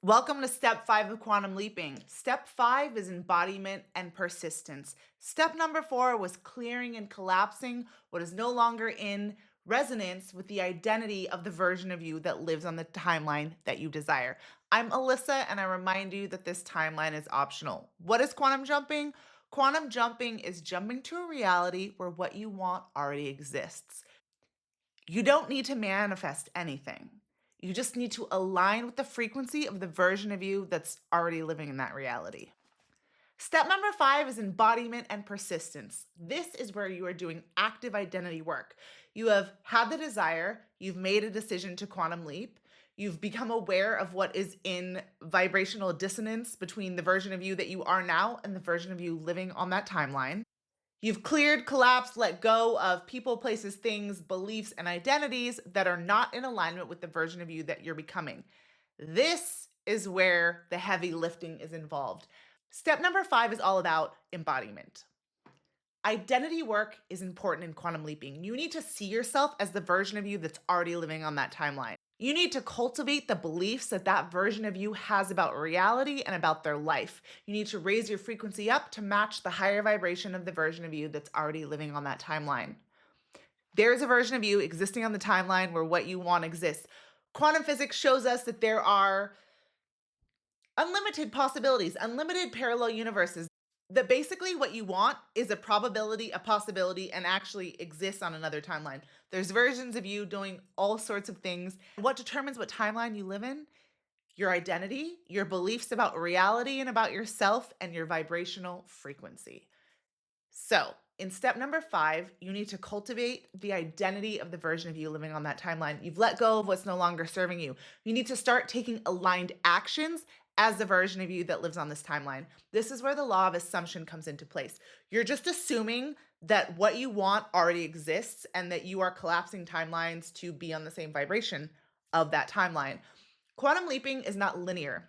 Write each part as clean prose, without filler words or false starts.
Welcome to step 5 of quantum leaping. Step 5 is embodiment and persistence. Step number 4 was clearing and collapsing what is no longer in resonance with the identity of the version of you that lives on the timeline that you desire. I'm Alyssa, and I remind you that this timeline is optional. What is quantum jumping? Quantum jumping is jumping to a reality where what you want already exists. You don't need to manifest anything. You just need to align with the frequency of the version of you that's already living in that reality. Step number 5 is embodiment and persistence. This is where you are doing active identity work. You have had the desire, you've made a decision to quantum leap, you've become aware of what is in vibrational dissonance between the version of you that you are now and the version of you living on that timeline. You've cleared, collapsed, let go of people, places, things, beliefs, and identities that are not in alignment with the version of you that you're becoming. This is where the heavy lifting is involved. Step number 5 is all about embodiment. Identity work is important in quantum leaping. You need to see yourself as the version of you that's already living on that timeline. You need to cultivate the beliefs that that version of you has about reality and about their life. You need to raise your frequency up to match the higher vibration of the version of you that's already living on that timeline. There's a version of you existing on the timeline where what you want exists. Quantum physics shows us that there are unlimited possibilities, unlimited parallel universes. That basically what you want is a probability, a possibility, and actually exists on another timeline. There's versions of you doing all sorts of things. What determines what timeline you live in? Your identity, your beliefs about reality and about yourself, and your vibrational frequency. So, in step number 5, you need to cultivate the identity of the version of you living on that timeline. You've let go of what's no longer serving you. You need to start taking aligned actions as the version of you that lives on this timeline. This is where the law of assumption comes into place. You're just assuming that what you want already exists and that you are collapsing timelines to be on the same vibration of that timeline. Quantum leaping is not linear.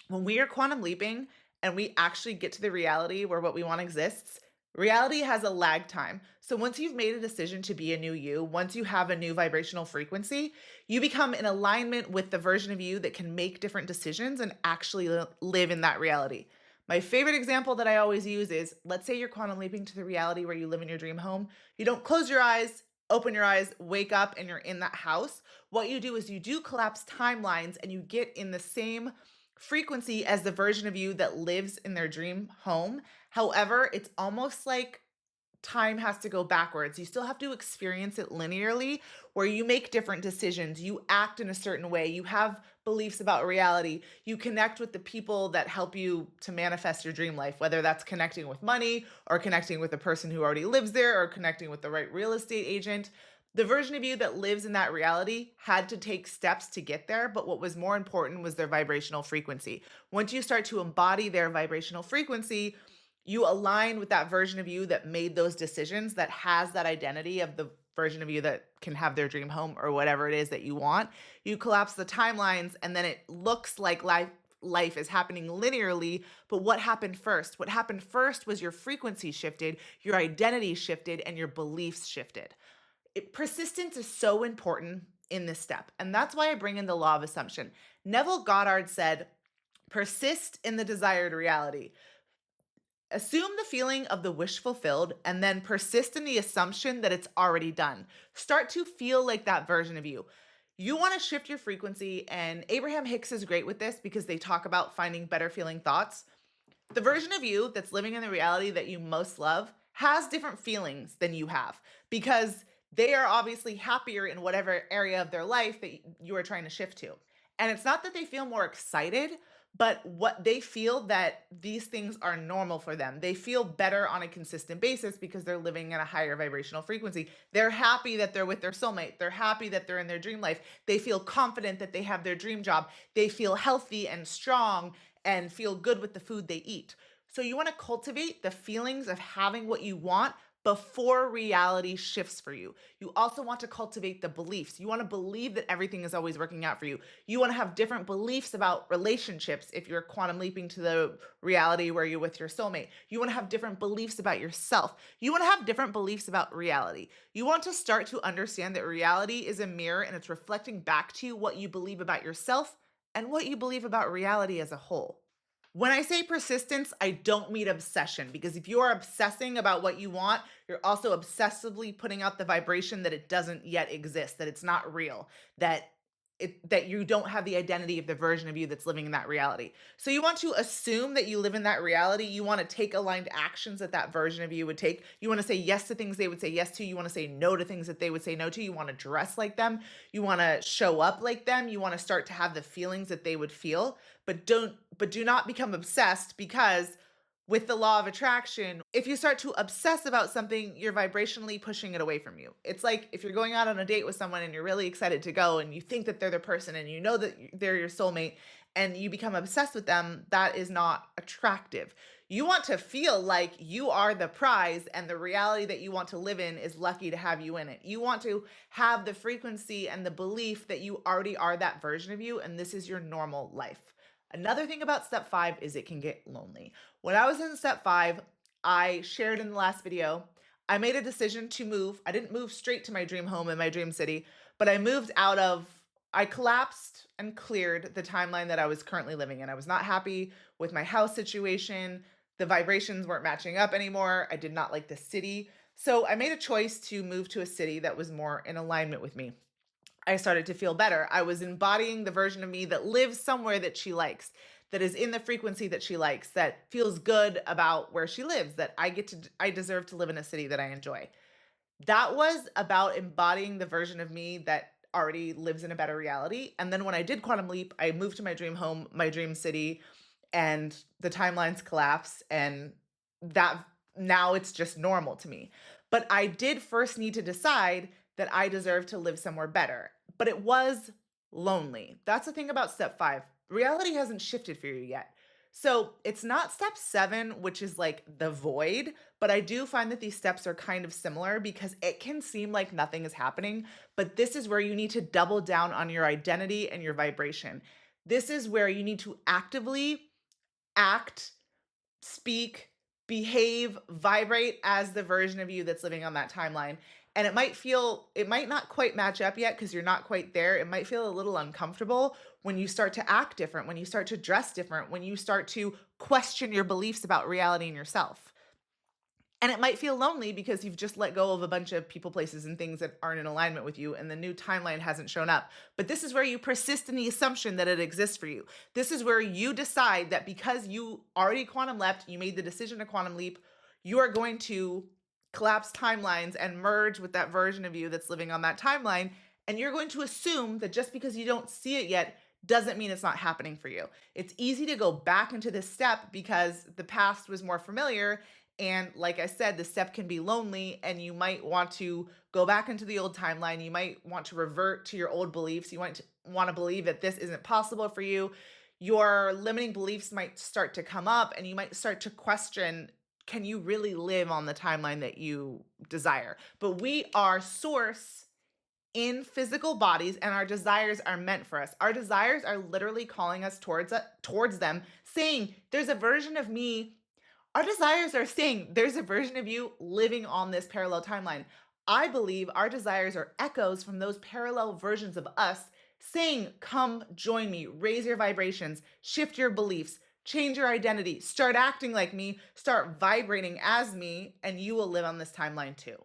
When we are quantum leaping and we actually get to the reality where what we want exists, reality has a lag time. So once you've made a decision to be a new you, once you have a new vibrational frequency, you become in alignment with the version of you that can make different decisions and actually live in that reality. My favorite example that I always use is, let's say you're quantum leaping to the reality where you live in your dream home. You don't close your eyes, open your eyes, wake up, and you're in that house. What you do is you do collapse timelines and you get in the same frequency as the version of you that lives in their dream home. However, it's almost like time has to go backwards. You still have to experience it linearly, where you make different decisions, you act in a certain way, you have beliefs about reality, you connect with the people that help you to manifest your dream life, whether that's connecting with money or connecting with a person who already lives there or connecting with the right real estate agent. The version of you that lives in that reality had to take steps to get there, but what was more important was their vibrational frequency. Once you start to embody their vibrational frequency, you align with that version of you that made those decisions, that has that identity of the version of you that can have their dream home or whatever it is that you want. You collapse the timelines, and then it looks like life is happening linearly. But what happened first? What happened first was your frequency shifted, your identity shifted, and your beliefs shifted. Persistence is so important in this step. And that's why I bring in the law of assumption. Neville Goddard said, persist in the desired reality. Assume the feeling of the wish fulfilled and then persist in the assumption that it's already done. Start to feel like that version of you. You want to shift your frequency, and Abraham Hicks is great with this because they talk about finding better feeling thoughts. The version of you that's living in the reality that you most love has different feelings than you have because they are obviously happier in whatever area of their life that you are trying to shift to. And it's not that they feel more excited, but what they feel that these things are normal for them. They feel better on a consistent basis because they're living at a higher vibrational frequency. They're happy that they're with their soulmate. They're happy that they're in their dream life. They feel confident that they have their dream job. They feel healthy and strong and feel good with the food they eat. So you want to cultivate the feelings of having what you want before reality shifts for you. You also want to cultivate the beliefs. You want to believe that everything is always working out for you. You want to have different beliefs about relationships if you're quantum leaping to the reality where you're with your soulmate. You want to have different beliefs about yourself. You want to have different beliefs about reality. You want to start to understand that reality is a mirror and it's reflecting back to you what you believe about yourself and what you believe about reality as a whole. When I say persistence, I don't mean obsession, because if you are obsessing about what you want, you're also obsessively putting out the vibration that it doesn't yet exist, that it's not real, that you don't have the identity of the version of you that's living in that reality. So you want to assume that you live in that reality. You want to take aligned actions that that version of you would take. You want to say yes to things they would say yes to. You want to say no to things that they would say no to. You want to dress like them. You want to show up like them. You want to start to have the feelings that they would feel, but do not become obsessed, because with the law of attraction, if you start to obsess about something, you're vibrationally pushing it away from you. It's like if you're going out on a date with someone and you're really excited to go and you think that they're the person and you know that they're your soulmate and you become obsessed with them, that is not attractive. You want to feel like you are the prize and the reality that you want to live in is lucky to have you in it. You want to have the frequency and the belief that you already are that version of you and this is your normal life. Another thing about step 5 is it can get lonely. When I was in step 5, I shared in the last video, I made a decision to move. I didn't move straight to my dream home in my dream city, but I collapsed and cleared the timeline that I was currently living in. I was not happy with my house situation. The vibrations weren't matching up anymore. I did not like the city. So I made a choice to move to a city that was more in alignment with me. I started to feel better. I was embodying the version of me that lives somewhere that she likes, that is in the frequency that she likes, that feels good about where she lives, that I deserve to live in a city that I enjoy. That was about embodying the version of me that already lives in a better reality. And then when I did Quantum Leap, I moved to my dream home, my dream city, and the timelines collapse. And that now it's just normal to me. But I did first need to decide that I deserve to live somewhere better. But it was lonely. That's the thing about step 5. Reality hasn't shifted for you yet. So it's not step 7, which is like the void, but I do find that these steps are kind of similar because it can seem like nothing is happening, but this is where you need to double down on your identity and your vibration. This is where you need to actively act, speak, behave, vibrate as the version of you that's living on that timeline. And it might not quite match up yet because you're not quite there. It might feel a little uncomfortable when you start to act different, when you start to dress different, when you start to question your beliefs about reality and yourself. And it might feel lonely because you've just let go of a bunch of people, places, and things that aren't in alignment with you, and the new timeline hasn't shown up. But this is where you persist in the assumption that it exists for you. This is where you decide that because you already quantum leapt, you made the decision to quantum leap, you are going to collapse timelines and merge with that version of you that's living on that timeline. And you're going to assume that just because you don't see it yet doesn't mean it's not happening for you. It's easy to go back into this step because the past was more familiar. And like I said, the step can be lonely and you might want to go back into the old timeline. You might want to revert to your old beliefs. You might want to believe that this isn't possible for you. Your limiting beliefs might start to come up and you might start to question, can you really live on the timeline that you desire? But we are source in physical bodies and our desires are meant for us. Our desires are literally calling us towards them, saying, there's a version of me. Our desires are saying there's a version of you living on this parallel timeline. I believe our desires are echoes from those parallel versions of us saying, come join me, raise your vibrations, shift your beliefs, change your identity, start acting like me, start vibrating as me, and you will live on this timeline too.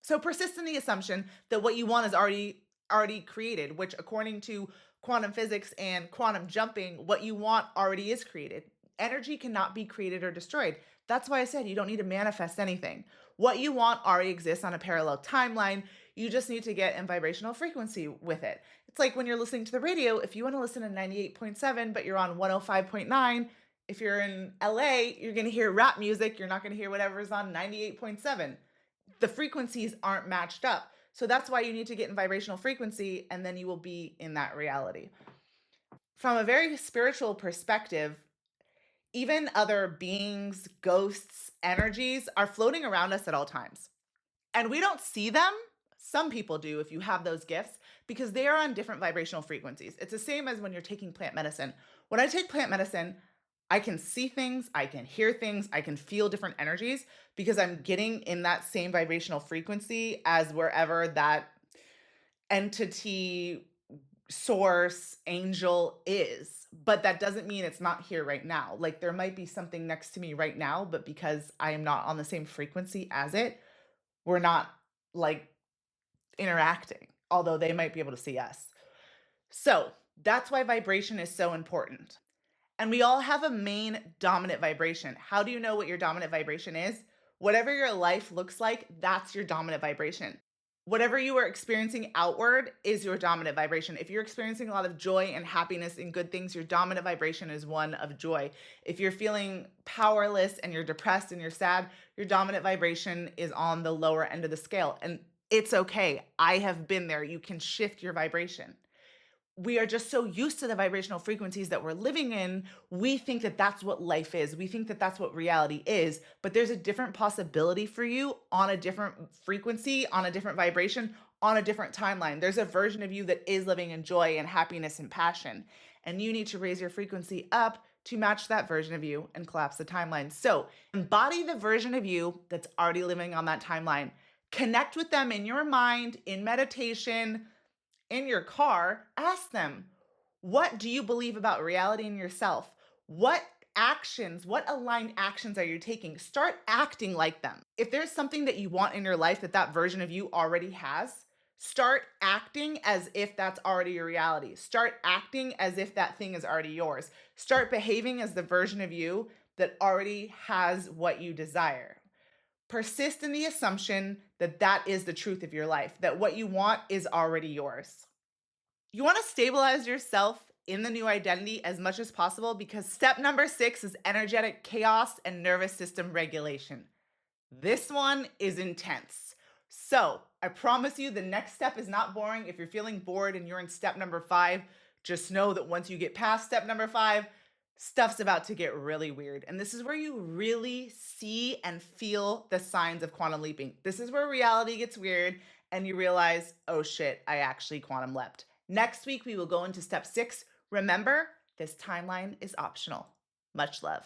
So persist in the assumption that what you want is already created, which according to quantum physics and quantum jumping, what you want already is created. Energy cannot be created or destroyed. That's why I said you don't need to manifest anything. What you want already exists on a parallel timeline. You just need to get in vibrational frequency with it. It's like when you're listening to the radio, if you want to listen to 98.7, but you're on 105.9, if you're in LA, you're going to hear rap music. You're not going to hear whatever's on 98.7. The frequencies aren't matched up. So that's why you need to get in vibrational frequency, and then you will be in that reality. From a very spiritual perspective, even other beings, ghosts, energies are floating around us at all times. And we don't see them. Some people do if you have those gifts because they are on different vibrational frequencies. It's the same as when you're taking plant medicine. When I take plant medicine, I can see things, I can hear things, I can feel different energies because I'm getting in that same vibrational frequency as wherever that entity source, angel is, but that doesn't mean it's not here right now. Like there might be something next to me right now, but because I am not on the same frequency as it, we're not like interacting, although they might be able to see us. So that's why vibration is so important. And we all have a main dominant vibration. How do you know what your dominant vibration is? Whatever your life looks like, that's your dominant vibration. Whatever you are experiencing outward is your dominant vibration. If you're experiencing a lot of joy and happiness and good things, your dominant vibration is one of joy. If you're feeling powerless and you're depressed and you're sad, your dominant vibration is on the lower end of the scale. And it's okay. I have been there. You can shift your vibration. We are just so used to the vibrational frequencies that we're living in, we think that that's what life is. We think that that's what reality is, but there's a different possibility for you on a different frequency, on a different vibration, on a different timeline. There's a version of you that is living in joy and happiness and passion, and you need to raise your frequency up to match that version of you and collapse the timeline. So embody the version of you that's already living on that timeline. Connect with them in your mind, in meditation, in your car, ask them, what do you believe about reality and yourself? What actions, what aligned actions are you taking? Start acting like them. If there's something that you want in your life that that version of you already has, start acting as if that's already your reality. Start acting as if that thing is already yours. Start behaving as the version of you that already has what you desire. Persist in the assumption that that is the truth of your life, that what you want is already yours. You want to stabilize yourself in the new identity as much as possible because step number 6 is energetic chaos and nervous system regulation. This one is intense. So, I promise you the next step is not boring. If you're feeling bored and you're in step number 5, just know that once you get past step number 5, stuff's about to get really weird. And this is where you really see and feel the signs of quantum leaping. This is where reality gets weird and you realize, oh shit, I actually quantum leapt. Next week, we will go into step 6. Remember, this timeline is optional. Much love.